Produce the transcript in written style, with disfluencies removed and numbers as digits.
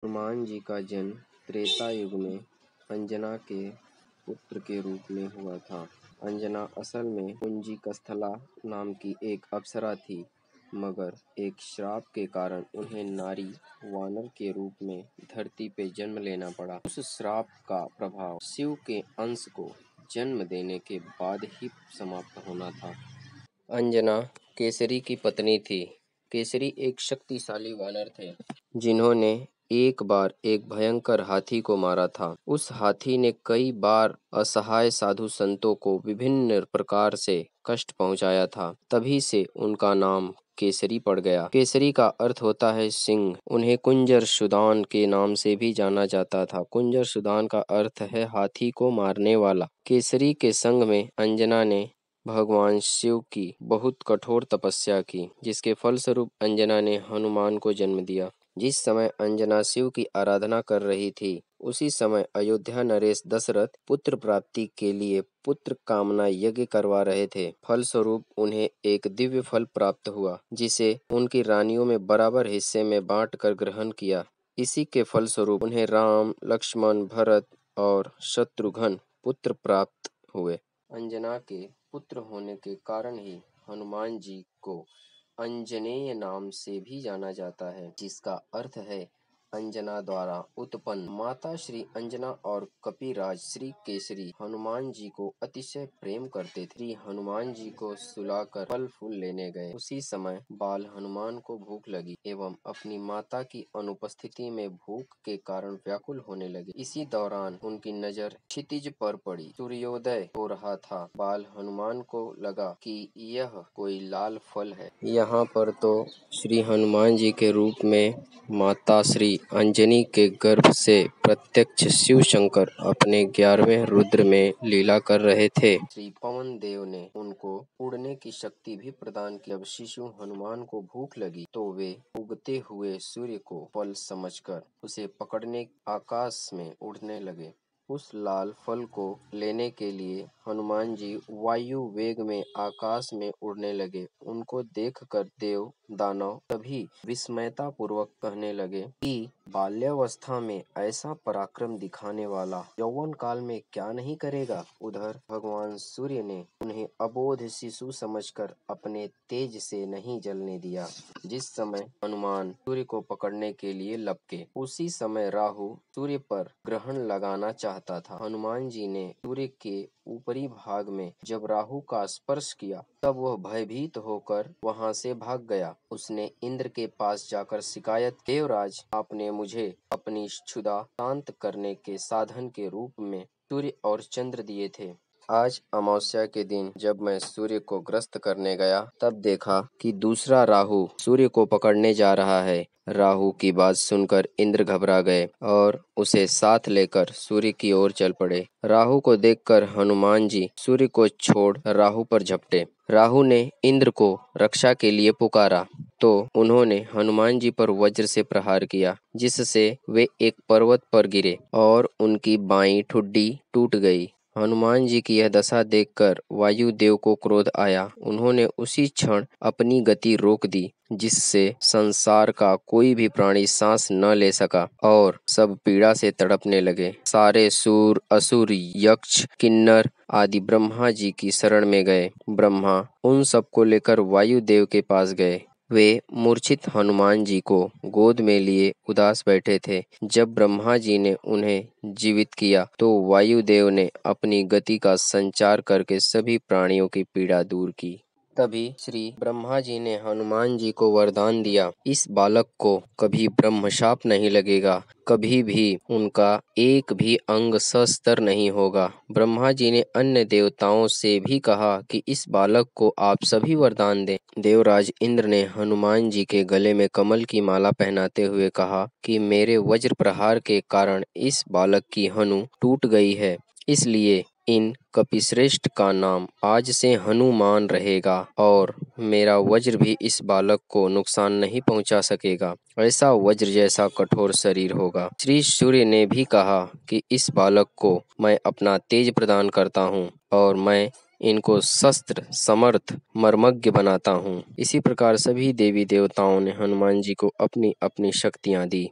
हनुमान जी का जन्म त्रेता युग में अंजना के पुत्र के रूप में हुआ था। अंजना असल में कुंजी कस्थला नाम की एक अप्सरा थी, मगर एक श्राप के कारण उन्हें नारी वानर के रूप में धरती पे जन्म लेना पड़ा। उस श्राप का प्रभाव शिव के अंश को जन्म देने के बाद ही समाप्त होना था। अंजना केसरी की पत्नी थी। केसरी एक शक्तिशाली वानर थे, जिन्होंने एक बार एक भयंकर हाथी को मारा था। उस हाथी ने कई बार असहाय साधु संतों को विभिन्न प्रकार से कष्ट पहुंचाया था। तभी से उनका नाम केसरी पड़ गया। केसरी का अर्थ होता है सिंह। उन्हें कुंजर सुदान के नाम से भी जाना जाता था। कुंजर सुदान का अर्थ है हाथी को मारने वाला। केसरी के संग में अंजना ने भगवान शिव की बहुत कठोर तपस्या की, जिसके फलस्वरूप अंजना ने हनुमान को जन्म दिया। जिस समय अंजना शिव की आराधना कर रही थी, उसी समय अयोध्या नरेश दशरथ पुत्र प्राप्ति के लिए पुत्र कामना यज्ञ करवा रहे थे। फलस्वरूप उन्हें एक दिव्य फल प्राप्त हुआ, जिसे उनकी रानियों में बराबर हिस्से में बांट कर ग्रहण किया। इसी के फलस्वरूप उन्हें राम, लक्ष्मण, भरत और शत्रुघ्न पुत्र प्राप्त हुए। अंजना के पुत्र होने के कारण ही हनुमान जी को अंजनेय नाम से भी जाना जाता है, जिसका अर्थ है अंजना द्वारा उत्पन्न। माता श्री अंजना और कपिराज श्री केसरी हनुमान जी को अतिशय प्रेम करते थे। श्री हनुमान जी को सुलाकर फल फूल लेने गए। उसी समय बाल हनुमान को भूख लगी एवं अपनी माता की अनुपस्थिति में भूख के कारण व्याकुल होने लगे। इसी दौरान उनकी नजर क्षितिज पर पड़ी। सूर्योदय हो रहा था। बाल हनुमान को लगा कि यह कोई लाल फल है। यहाँ पर तो श्री हनुमान जी के रूप में माता श्री अंजनी के गर्भ से प्रत्यक्ष शिव शंकर अपने 11वें रुद्र में लीला कर रहे थे। श्री पवन देव ने उनको उड़ने की शक्ति भी प्रदान की। जब शिशु हनुमान को भूख लगी तो वे उगते हुए सूर्य को फल समझकर उसे पकड़ने आकाश में उड़ने लगे। उस लाल फल को लेने के लिए हनुमान जी वायु वेग में आकाश में उड़ने लगे। उनको देखकर देव दानव सभी विस्मयता पूर्वक कहने लगे कि बाल्यावस्था में ऐसा पराक्रम दिखाने वाला यौवन काल में क्या नहीं करेगा। उधर भगवान सूर्य ने उन्हें अबोध शिशु समझकर अपने तेज से नहीं जलने दिया। जिस समय हनुमान सूर्य को पकड़ने के लिए लपके, उसी समय राहु सूर्य पर ग्रहण लगाना चाहता था। हनुमान जी ने सूर्य के ऊपरी भाग में जब राहु का स्पर्श किया, तब वह भयभीत होकर वहां से भाग गया। उसने इंद्र के पास जाकर शिकायत, देवराज, आपने मुझे अपनी क्षुधा शांत करने के साधन के रूप में सूर्य और चंद्र दिए थे। आज अमावस्या के दिन जब मैं सूर्य को ग्रस्त करने गया, तब देखा कि दूसरा राहु सूर्य को पकड़ने जा रहा है। राहु की बात सुनकर इंद्र घबरा गए और उसे साथ लेकर सूर्य की ओर चल पड़े। राहु को देखकर हनुमान जी सूर्य को छोड़ राहु पर झपटे। राहु ने इंद्र को रक्षा के लिए पुकारा तो उन्होंने हनुमान जी पर वज्र से प्रहार किया, जिससे वे एक पर्वत पर गिरे और उनकी बाईं ठुड्डी टूट गई। हनुमान जी की यह दशा देखकर वायुदेव को क्रोध आया। उन्होंने उसी क्षण अपनी गति रोक दी, जिससे संसार का कोई भी प्राणी सांस न ले सका और सब पीड़ा से तड़पने लगे। सारे सूर, असुर, यक्ष, किन्नर आदि ब्रह्मा जी की शरण में गए। ब्रह्मा उन सबको लेकर वायुदेव के पास गए। वे मूर्छित हनुमान जी को गोद में लिए उदास बैठे थे। जब ब्रह्मा जी ने उन्हें जीवित किया तो वायुदेव ने अपनी गति का संचार करके सभी प्राणियों की पीड़ा दूर की। तभी श्री ब्रह्मा जी ने हनुमान जी को वरदान दिया, इस बालक को कभी ब्रह्मशाप नहीं लगेगा, कभी भी उनका एक भी अंग सस्तर नहीं होगा। ब्रह्मा जी ने अन्य देवताओं से भी कहा कि इस बालक को आप सभी वरदान दें। देवराज इंद्र ने हनुमान जी के गले में कमल की माला पहनाते हुए कहा कि मेरे वज्र प्रहार के कारण इस बालक की हनु टूट गई है, इसलिए इन कपिश्रेष्ठ का नाम आज से हनुमान रहेगा और मेरा वज्र भी इस बालक को नुकसान नहीं पहुंचा सकेगा। ऐसा वज्र जैसा कठोर शरीर होगा। श्री सूर्य ने भी कहा कि इस बालक को मैं अपना तेज प्रदान करता हूं और मैं इनको शस्त्र समर्थ मर्मज्ञ बनाता हूं। इसी प्रकार सभी देवी देवताओं ने हनुमान जी को अपनी अपनी शक्तियां दी।